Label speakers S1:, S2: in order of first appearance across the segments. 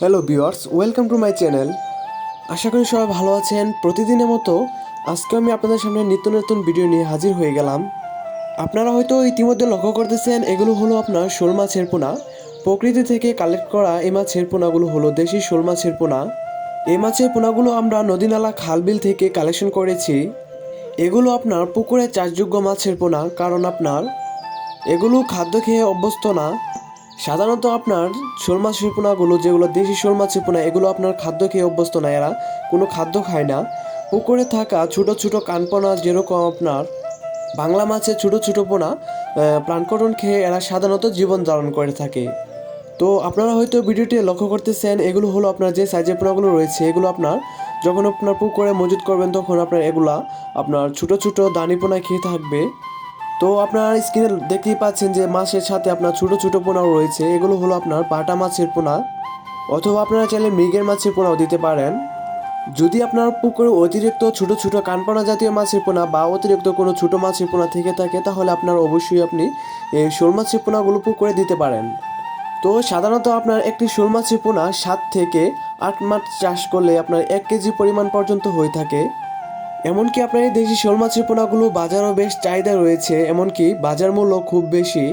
S1: Hello viewers, welcome to my channel. আশা করি সবাই ভালো আছেন। প্রতিদিনের মতো আজকে আমি আপনাদের সামনে নিত্য নতুন ভিডিও নিয়ে হাজির হয়ে গেলাম। আপনারা হয়তো ইতিমধ্যে লক্ষ্য করতেছেন, এগুলো হলো আপনার শোল মাছের পোনা। প্রকৃতি থেকে কালেক্ট করা এই মাছের পোনাগুলো হলো দেশি শোল মাছের পোনা। এই মাছের পোনাগুলো আমরা নদী নালা খালবিল থেকে কালেকশন করেছি। এগুলো আপনার পুকুরে চাষযোগ্য মাছের পোনা, কারণ আপনার এগুলো খাদ্য খেয়ে অভ্যস্ত না। সাধারণত আপনার শোল মাছের পোনাগুলো, যেগুলো দেশি শোল মাছের পোনা, এগুলো আপনার খাদ্য খেয়ে অভ্যস্ত না। এরা কোনো খাদ্য খায় না। পুকুরে থাকা ছোটো ছোটো কানপোনা, যেরকম আপনার বাংলা মাছের ছোটো ছোটো পোনা, প্লাঙ্কটন খেয়ে এরা সাধারণত জীবন ধারণ করে থাকে। তো আপনারা হয়তো ভিডিওটি লক্ষ্য করতেছেন, এগুলো হলো আপনার যে সাইজের পোনাগুলো রয়েছে, এগুলো আপনার যখন আপনার পুকুরে মজুত করবেন তখন আপনার এগুলা আপনার ছোটো ছোটো দানি পোনা খেয়ে থাকবে। তো আপনার স্ক্রিনে দেখতেই পাচ্ছেন যে মাছের সাথে আপনার ছোটো ছোটো পোনাও রয়েছে। এগুলো হলো আপনার বাটা মাছের পোনা, অথবা আপনারা চাইলে মৃগের মাছের পোনাও দিতে পারেন। যদি আপনার পুকুরে অতিরিক্ত ছোটো ছোটো কানপোনা জাতীয় মাছের পোনা বা অতিরিক্ত কোনো ছোটো মাছের পোনা থেকে থাকে, তাহলে আপনার অবশ্যই আপনি এই শোল মাছের পোনাগুলো পুকুরে দিতে পারেন। তো সাধারণত আপনার একটি শোল মাছের পোনা 7 থেকে 8 মাস চাষ করলে আপনার 1 কেজি পরিমাণ পর্যন্ত হয়ে থাকে। এমনকি আপনার এই দেশি শোল মাছের পোনাগুলো বাজারও বেশ চাহিদা রয়েছে, এমনকি বাজার মূল্য খুব বেশি।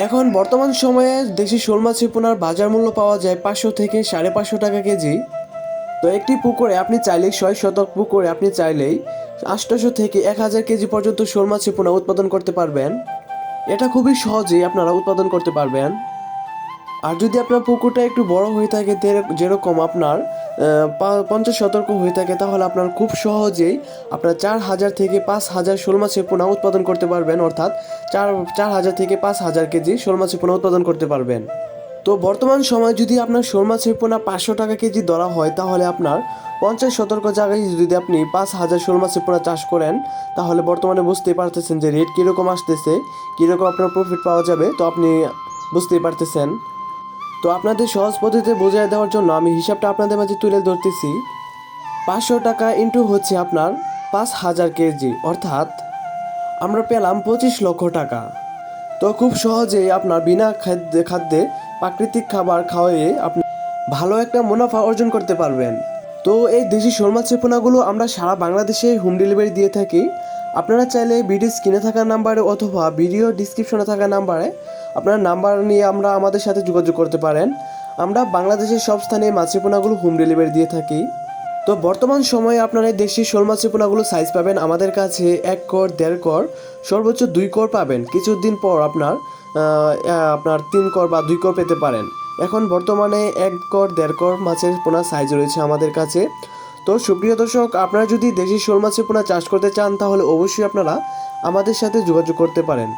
S1: এখন বর্তমান সময়ে দেশি শোল মাছের পোনার বাজার মূল্য পাওয়া যায় 500 থেকে 550 টাকা কেজি। তো একটি পুকুরে আপনি চাইলেই 6 শতক পুকুরে আপনি চাইলেই 800 থেকে 1000 কেজি পর্যন্ত শোল মাছের পোনা উৎপাদন করতে পারবেন। এটা খুবই সহজেই আপনারা উৎপাদন করতে পারবেন। আর যদি আপনার পুকুরটা একটু বড় হয়ে থাকে, যেরকম আপনার 50 শতাংশ হয়ে থাকে, তাহলে আপনার খুব সহজেই আপনার 4000 থেকে 5000 শোল মাছের পোনা উৎপাদন করতে পারবেন। অর্থাৎ 4000 থেকে 5000 কেজি শোল মাছের পোনা উৎপাদন করতে পারবেন। তো বর্তমান সময় যদি আপনার শোল মাছের পোনা 500 টাকা কেজি ধরা হয়, তাহলে আপনার 50 শতাংশ জায়গায় যদি আপনি 5000 শোল মাছের পোনা চাষ করেন, তাহলে বর্তমানে বুঝতেই পারতেছেন যে রেট কীরকম আসতেছে, কীরকম আপনার প্রফিট পাওয়া যাবে। তো আপনি বুঝতেই পারতেছেন। তো আপনাদের সহজ পদ্ধতিতে বোঝাই দেওয়ার জন্য আমি হিসাবটা আপনাদের মাঝে তুলে ধরতেছি। 500 টাকা ইন্টু হচ্ছে আপনার 5000 কেজি, অর্থাৎ আমরা পেলাম 25 লক্ষ টাকা। তো খুব সহজেই আপনার বিনা খাদ্যে প্রাকৃতিক খাবার খাওয়াইয়ে আপনি ভালো একটা মুনাফা অর্জন করতে পারবেন। তো এই দেশি শোল মাছের পোনাগুলো আমরা সারা বাংলাদেশে হোম ডেলিভারি দিয়ে থাকি। আপনারা চাইলে ভিডিও স্ক্রিনে থাকা নাম্বারে অথবা ভিডিও ডিসক্রিপশনে থাকা নাম্বারে আপনার নাম্বার নিয়ে আমাদের সাথে যোগাযোগ করতে পারেন। আমরা বাংলাদেশের সব স্থানে মাছের পোনাগুলো হোম ডেলিভারি দিয়ে থাকি। তো বর্তমান সময়ে আপনারা এই দেশি শোল মাছের পোনাগুলো সাইজ পাবেন আমাদের কাছে 1 কর, 1.5 কর, সর্বোচ্চ 2 কর পাবেন। কিছুদিন পর আপনার 3 কর বা 2 কর পেতে পারেন। এখন বর্তমানে 1 কর, 1.5 কর মাছের পোনা সাইজ রয়েছে আমাদের কাছে। তো সুপ্রিয় দর্শক, আপনারা যদি দেশি শোল মাছের পোনা চাষ করতে চান, তাহলে অবশ্যই আপনারা আমাদের সাথে যোগাযোগ করতে পারেন।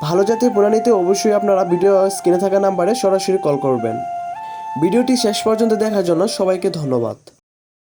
S1: ভালো জাতের পোনা নিতে অবশ্যই আপনারা ভিডিও স্ক্রিনে থাকা নাম্বারে সরাসরি কল করবেন। ভিডিওটি শেষ পর্যন্ত দেখার জন্য সবাইকে ধন্যবাদ।